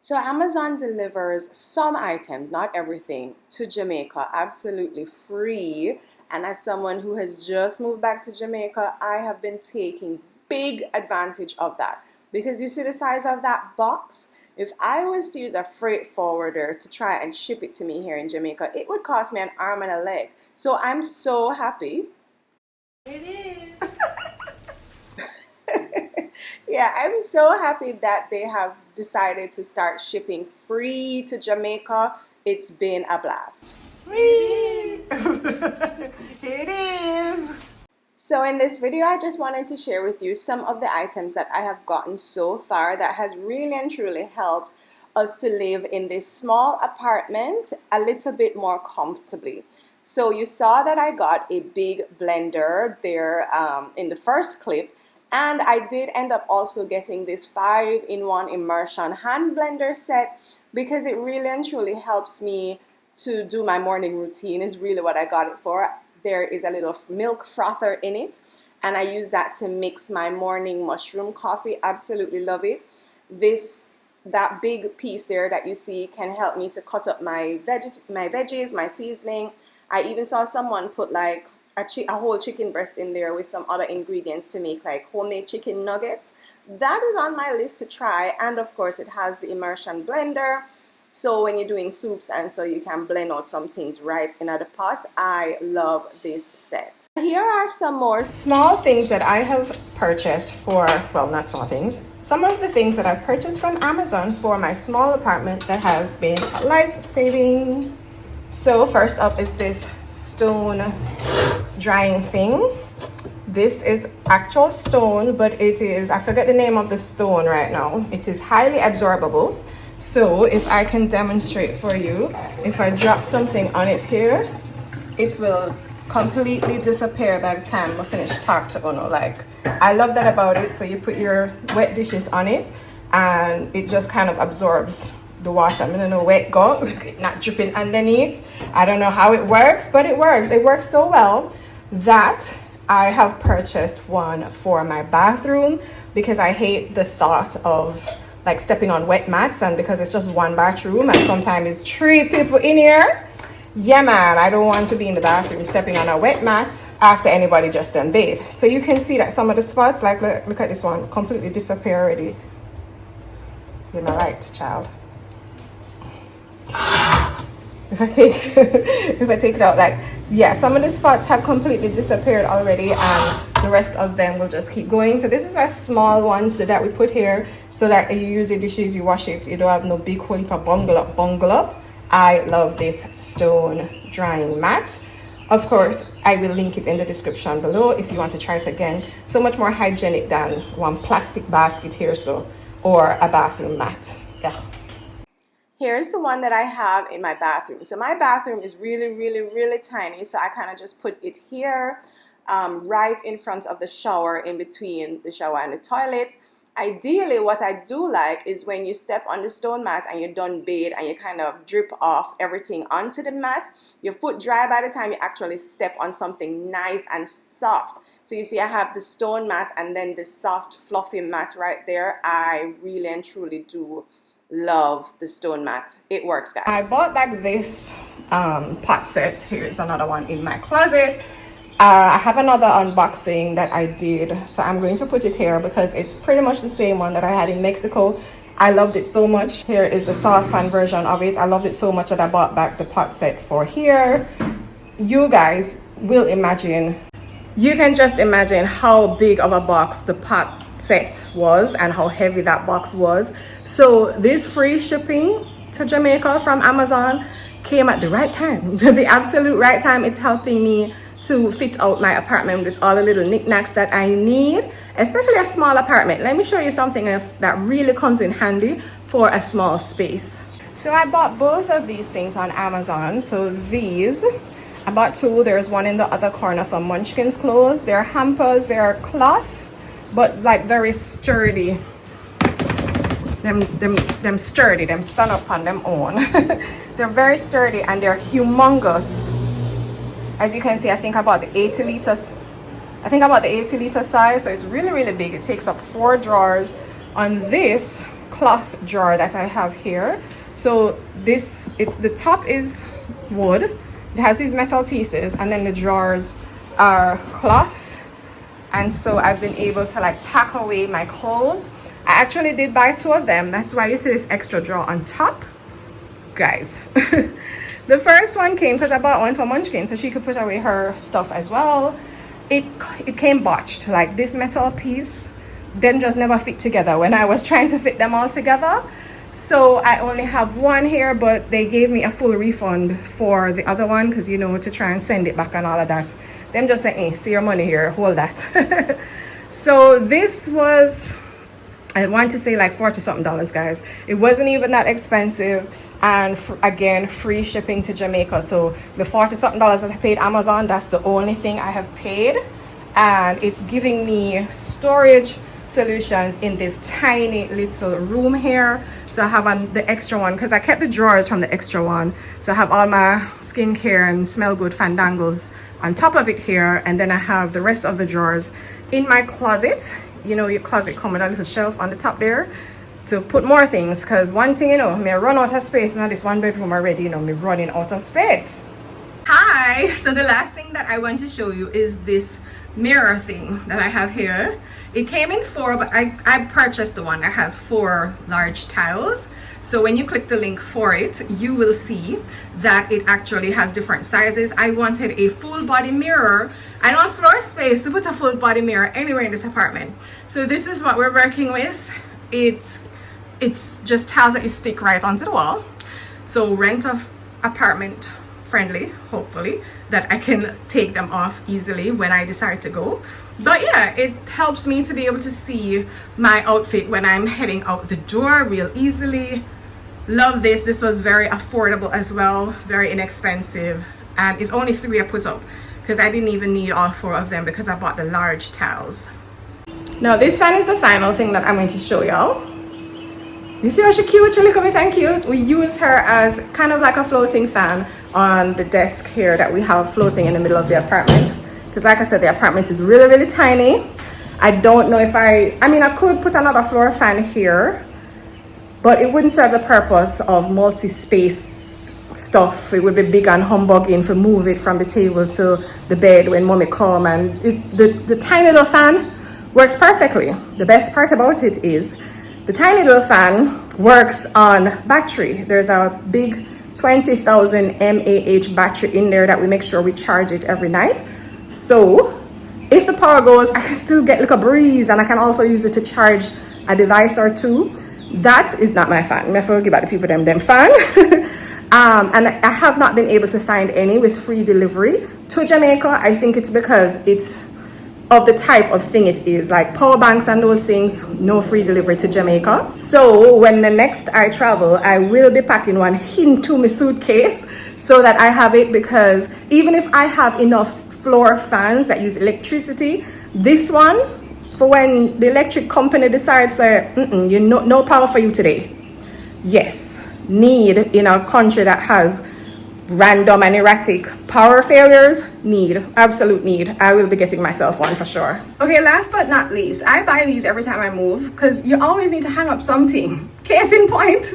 So Amazon delivers some items, not everything, to Jamaica absolutely free. And as someone who has just moved back to Jamaica, I have been taking big advantage of that. Because you see the size of that box? If I was to use a freight forwarder to try and ship it to me here in Jamaica, it would cost me an arm and a leg. So I'm so happy. It is. Yeah, I'm so happy that they have decided to start shipping free to Jamaica. It's been a blast. It is. So in this video, I just wanted to share with you some of the items that I have gotten so far that has really and truly helped us to live in this small apartment a little bit more comfortably. So you saw that I got a big blender there in the first clip. And I did end up also getting this 5-in-1 immersion hand blender set because it really and truly helps me to do my morning routine is really what I got it for. There is a little milk frother in it and I use that to mix my morning mushroom coffee. Absolutely love it. That big piece there that you see can help me to cut up my veggies, my seasoning. I even saw someone put like a whole chicken breast in there with some other ingredients to make like homemade chicken nuggets. That is on my list to try, and of course it has the immersion blender, so when you're doing soups and so you can blend out some things right in the pot. I love this set. Here are some more small things that I have purchased for, well, not small things, some of the things that I've purchased from Amazon for my small apartment that has been life-saving. So first up is this stone drying thing. This is actual stone, but it is, I forget the name of the stone right now. It is highly absorbable. So if I can demonstrate for you, if I drop something on it here, it will completely disappear by the time I finish talk to Ono. Like, I love that about it. So you put your wet dishes on it and it just kind of absorbs the water. I don't know where it goes, not dripping underneath. I don't know how it works, but it works. It works so well that I have purchased one for my bathroom because I hate the thought of like stepping on wet mats, and because it's just one bathroom and sometimes it's 3 people in here. Yeah man, I don't want to be in the bathroom stepping on a wet mat after anybody just done bathe. So you can see that some of the spots, like look at this one, completely disappear already. You're not right, child. If I take it out, like, yeah, some of the spots have completely disappeared already and the rest of them will just keep going. So this is a small one so that we put here so that you use your dishes, you wash it, you don't have no big hole for bungle up. I love this stone drying mat. Of course, I will link it in the description below if you want to try it again. So much more hygienic than one plastic basket here, so, or a bathroom mat. Yeah. Here's the one that I have in my bathroom. So my bathroom is really tiny. So I kind of just put it here, right in front of the shower, in between the shower and the toilet. Ideally, what I do like is when you step on the stone mat and you're done bathe and you kind of drip off everything onto the mat, your foot dry by the time you actually step on something nice and soft. So you see I have the stone mat and then the soft fluffy mat right there. I really and truly do love the stone mat. It works, guys. I bought back this pot set. Here's another one in my closet. I have another unboxing that I did, so I'm going to put it here because it's pretty much the same one that I had in Mexico. I loved it so much. Here is the saucepan version of it. I loved it so much that I bought back the pot set for here. You guys will imagine, you can just imagine how big of a box the pot set was and how heavy that box was. So this free shipping to Jamaica from Amazon came at the right time, the absolute right time. It's helping me to fit out my apartment with all the little knickknacks that I need, especially a small apartment. Let me show you something else that really comes in handy for a small space. So I bought both of these things on Amazon. So these, I bought 2. There's one in the other corner for Munchkin's clothes. They're hampers, they're cloth, but like very sturdy. Them sturdy, them stand up on them own. They're very sturdy and they're humongous. As you can see, I think I bought the 80 liters. I think I bought the 80 liter size, so it's really big. It takes up 4 drawers. On this, cloth drawer that I have here. So the top is wood. It has these metal pieces, and then the drawers are cloth. And so I've been able to like pack away my clothes. I actually did buy 2 of them. That's why you see this extra drawer on top, guys. The first one came because I bought one for Munchkin so she could put away her stuff as well. It came botched. Like this metal piece then just never fit together when I was trying to fit them all together. So I only have one here, but they gave me a full refund for the other one because, you know, to try and send it back and all of that. Them just saying, hey, see your money here, hold that. So this was, I want to say like $40 something, guys. It wasn't even that expensive. And again, free shipping to Jamaica. So the $40 something that I paid Amazon, that's the only thing I have paid. And it's giving me storage solutions in this tiny little room here. So I have the extra one because I kept the drawers from the extra one. So I have all my skincare and smell good fandangles on top of it here, and then I have the rest of the drawers in my closet. You know, your closet come with a little shelf on the top there to put more things, because one thing, you know, me run out of space now. This 1-bedroom already, you know, me running out of space. Hi, so the last thing that I want to show you is this mirror thing that I have here. It came in 4, but I purchased the one that has 4 large tiles. So when you click the link for it, you will see that it actually has different sizes. I wanted a full body mirror. I don't have floor space to put a full body mirror anywhere in this apartment. So this is what we're working with. It's just tiles that you stick right onto the wall. So rent a apartment friendly, hopefully, that I can take them off easily when I decide to go. But yeah, it helps me to be able to see my outfit when I'm heading out the door real easily. Love this. This was very affordable as well, very inexpensive, and it's only 3 I put up because I didn't even need all 4 of them because I bought the large tiles. Now this fan is the final thing that I'm going to show y'all. You see how she cute? She look a bit and cute. We use her as kind of like a floating fan on the desk here that we have floating in the middle of the apartment. Because like I said, the apartment is really, really tiny. I don't know if I mean, I could put another floor fan here, but it wouldn't serve the purpose of multi-space stuff. It would be big and humbugging to move it from the table to the bed when mommy come. And the tiny little fan works perfectly. The best part about it is the tiny little fan works on battery. There's a big 20,000 mAh battery in there that we make sure we charge it every night. So if the power goes, I can still get like a breeze, and I can also use it to charge a device or 2. That is not my fan. I forget about the people them fan. And I have not been able to find any with free delivery to Jamaica. I think it's because it's of the type of thing it is, like power banks and those things, no free delivery to Jamaica. So when the next I travel, I will be packing one into my suitcase so that I have it, because even if I have enough floor fans that use electricity, this one, for when the electric company decides, you know, no power for you today. Yes, need in a country that has random and erratic power failures, absolute need. I will be getting myself one for sure. Okay, last but not least, I buy these every time I move because you always need to hang up something. Case in point,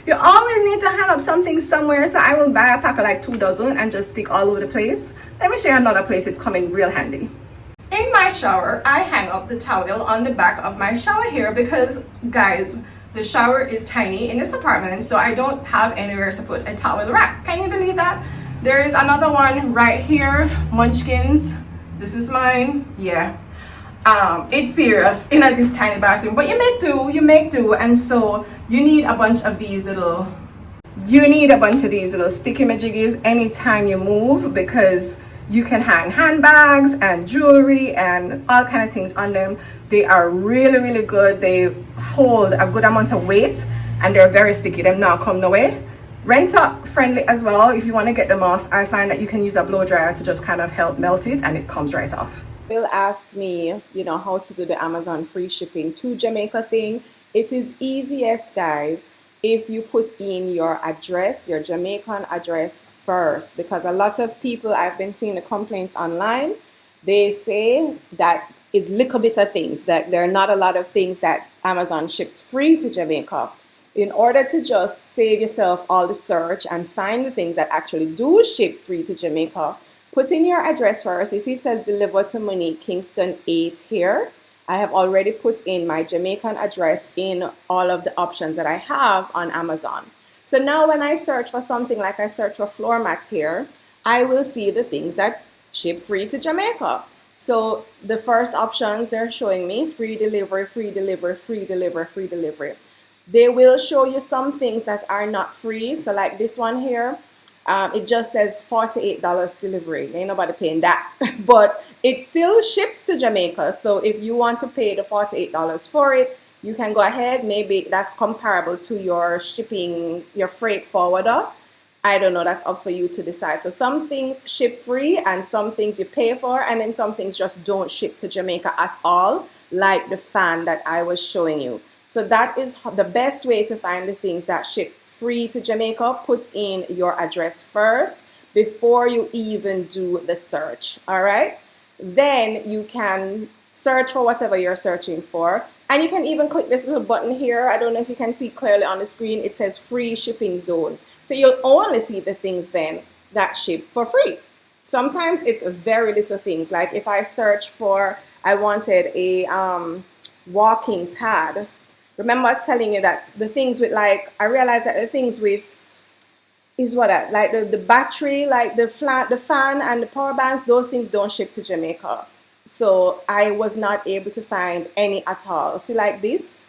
you always need to hang up something somewhere. So I will buy a pack of like 2 dozen and just stick all over the place. Let me show you another place it's coming real handy. In my shower, I hang up the towel on the back of my shower here because, guys, the shower is tiny in this apartment, so I don't have anywhere to put a towel rack. Can you believe that? There is another one right here, Munchkins. This is mine. Yeah. It's serious in this tiny bathroom, but you make do, and so you need a bunch of these little sticky majiggies anytime you move, because you can hang handbags and jewelry and all kind of things on them. They are really, really good. They hold a good amount of weight and they're very sticky. Them now come no way. Renter friendly as well. If you want to get them off, I find that you can use a blow dryer to just kind of help melt it and it comes right off. Will ask me, you know, how to do the Amazon free shipping to Jamaica thing. It is easiest, guys, if you put in your address, your Jamaican address first, because a lot of people, I've been seeing the complaints online, they say that is little bit of things. That there are not a lot of things that Amazon ships free to Jamaica. In order to just save yourself all the search and find the things that actually do ship free to Jamaica, put in your address first. You see it says deliver to Monique, Kingston 8 here. I have already put in my Jamaican address in all of the options that I have on Amazon. So now when I search for something, like I search for floor mat here, I will see the things that ship free to Jamaica. So the first options they're showing me, free delivery, free delivery, free delivery, free delivery. They will show you some things that are not free. So like this one here, it just says $48 delivery. Ain't nobody paying that. But it still ships to Jamaica. So if you want to pay the $48 for it, you can go ahead. Maybe that's comparable to your shipping, your freight forwarder. I don't know, that's up for you to decide. So some things ship free and some things you pay for, and then some things just don't ship to Jamaica at all, like the fan that I was showing you. So that is the best way to find the things that ship free to Jamaica. Put in your address first before you even do the search, all right? Then you can search for whatever you're searching for. And you can even click this little button here. I don't know if you can see clearly on the screen. It says free shipping zone. So you'll only see the things then that ship for free. Sometimes it's very little things. Like if I search for, I wanted a walking pad. Remember I was telling you that the things with, like, I realized that the things with is what I, like the battery, like the fan and the power banks, those things don't ship to Jamaica. So I was not able to find any at all. See, like this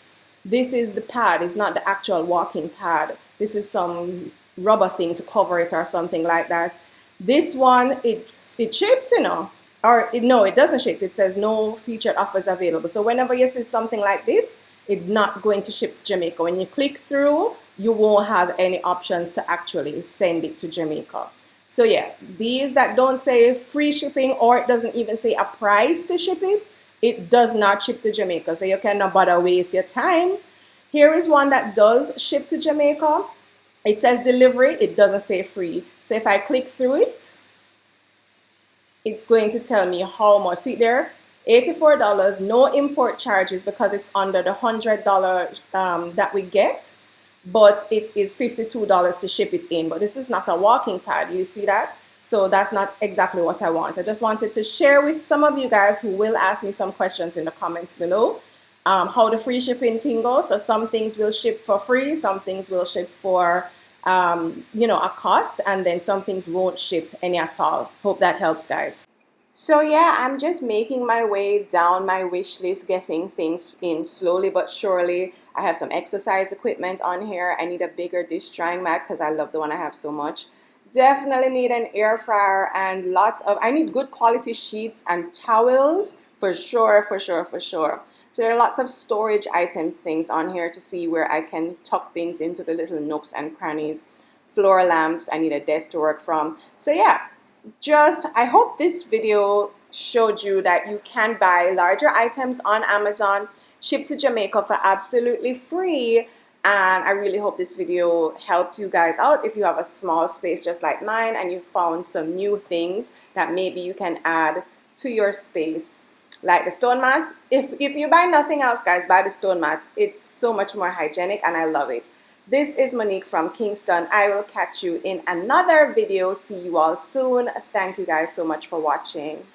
is the pad. It's not the actual walking pad. This is some rubber thing to cover it or something like that. This one, it ships, you know, or no, it doesn't ship. It says no featured offers available. So whenever you see something like this, it's not going to ship to Jamaica. When you click through, you won't have any options to actually send it to Jamaica. So yeah, these that don't say free shipping, or it doesn't even say a price to ship it, it does not ship to Jamaica. So you cannot bother waste your time. Here is one that does ship to Jamaica. It says delivery, it doesn't say free. So if I click through it, it's going to tell me how much. See there, $84, no import charges because it's under the $100 that we get. But it is $52 to ship it in. But this is not a walking pad, you see that? So that's not exactly what I want. I just wanted to share with some of you guys who will ask me some questions in the comments below, how the free shipping thing goes. So some things will ship for free, some things will ship for you know, a cost, and then some things won't ship any at all. Hope that helps, guys. So yeah, I'm just making my way down my wish list, getting things in slowly but surely. I have some exercise equipment on here. I need a bigger dish drying mat because I love the one I have so much. Definitely need an air fryer and I need good quality sheets and towels for sure, for sure, for sure. So there are lots of storage items, things on here to see where I can tuck things into the little nooks and crannies. Floor lamps, I need a desk to work from. So yeah. I hope this video showed you that you can buy larger items on Amazon, shipped to Jamaica for absolutely free. And I really hope this video helped you guys out if you have a small space just like mine and you found some new things that maybe you can add to your space. Like the stone mat. If you buy nothing else, guys, buy the stone mat. It's so much more hygienic and I love it. This is Monique from Kingston. I will catch you in another video. See you all soon. Thank you guys so much for watching.